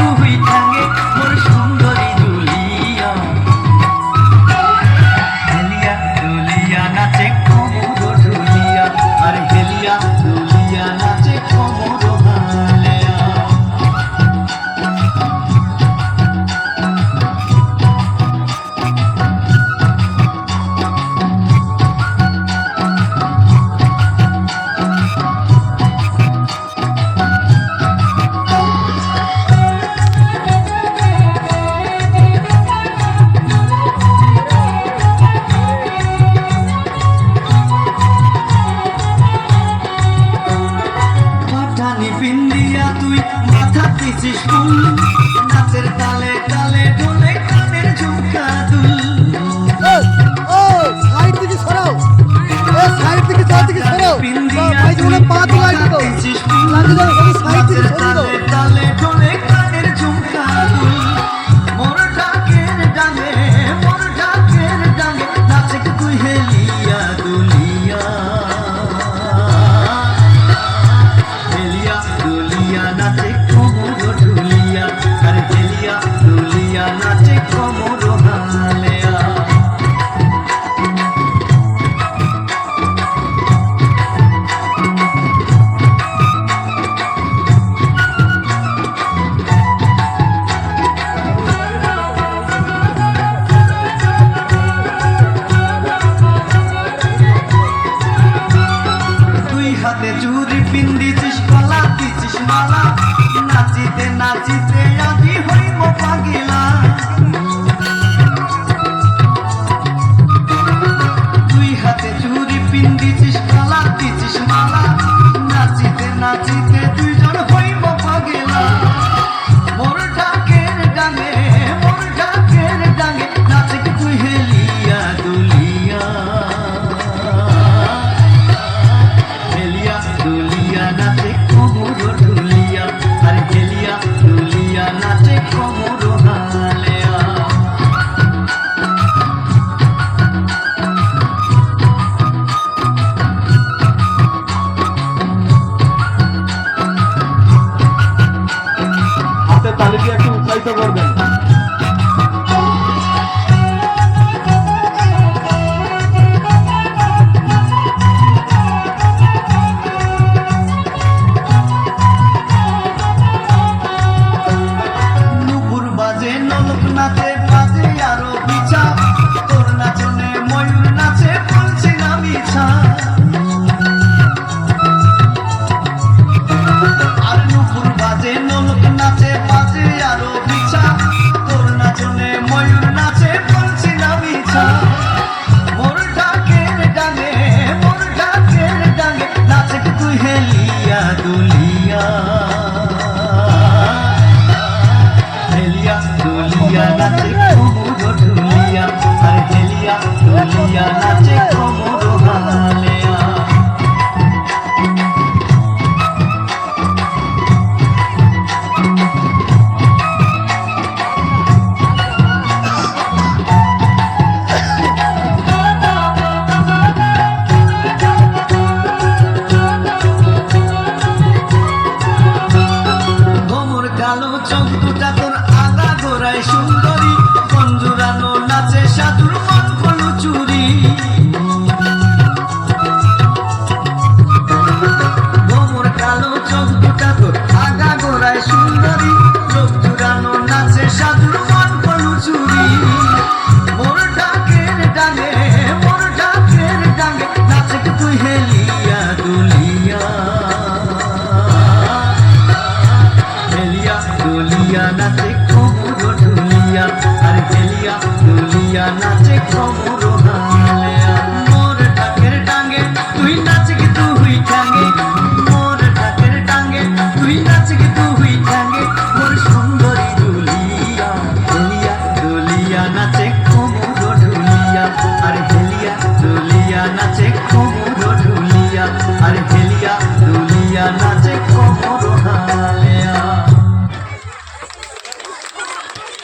তুই ঠাঙ্গে মোর সুন্দরী দুলিয়া হেলিয়া দুলিয়া নাচে কোমর ঢুলিয়া আর হেলিয়া দুলিয়া নাচে কোমর হালিয়া পিন্দিয়া তুই মাথা পিছিস ফুল নাচের তালে তালে ঢোলে কানের ঝুমকা দুল ও সাইড দিকে সরাও সাইড দিকে সরাও ভাই তোমরা পা দিলাই তো লাগে যাও সবাই সাইড দিকে সরাও তালে ঢোলে কানের ঝুমকা দুল মোর ডাকের ডাঙে নাচে তুই হেলিয়া দুলিয়া নাচে কোমর ঢুলিয়া আর হেলিয়া দুলিয়া নাচে কোমর হালিয়া তুই হাতে চুরি পিন্দিছিস গলা দিছিস মালা নাচিতে নাচিতে আজি হইব পাগিলা তুই হাতে চুরি পিন্দিছিস গলা দিছিস মালা নাচিতে নাচিতে দুইজন হইব পাগিলা মোর ডাকের ডাঙে নাচে তুই হেলিয়া দুলিয়া হেলিয়া দুলিয়া নাচে কোমর ঢুলিয়া আর হেলিয়া দুলিয়া নাচে কোমর হালিয়া হাতে তালি দিয়ে একটু উৎসাহিত করবেন। নাচে বাজে আরো বিছা তোর নাচনে ময়ূর নাচে বলছি না মিছা আর নুপুর বাজে নলক নাচে বাজে আরো বিছা তোর নাচনে ময়ূর নাচে বলছি না মিছা মোর ডাকের ডাঙে নাচে তুই হেলিয়া দুলিয়া দুলিয়া নাচে কোমর ঢুলিয়া আর হেলিয়া দুলিয়া নাচে কোমর হালিয়া গোমর কালো চোখ দুটা তোর আগা গোড়ায় সুন্দরী বন্ধুরানো নাচে সাধুর মন কলু চুরি গোমর কালো চোখ দুটা তোর আগা গোড়ায় সুন্দরী চোখ জুড়ানো নাচে সাধুর মন কলু চুরি মোর ডাকের ডাঙে নাচে তুই হেলিয়া দুলিয়া দুলিয়া নাচে কোমর ঢুলিয়া আর হেলিয়া দুলিয়া নাচে কোমর হালিয়া মোর ডাকের ডাঙে তুই নাচে তুই ঠাঙ্গে মোর ডাকের ডাঙে তুই নাচে তুই ঠাঙ্গে মোর সুন্দরী দুলিয়া হেলিয়া দুলিয়া নাচে কোমর ঢুলিয়া আর হেলিয়া দুলিয়া নাচে কোমর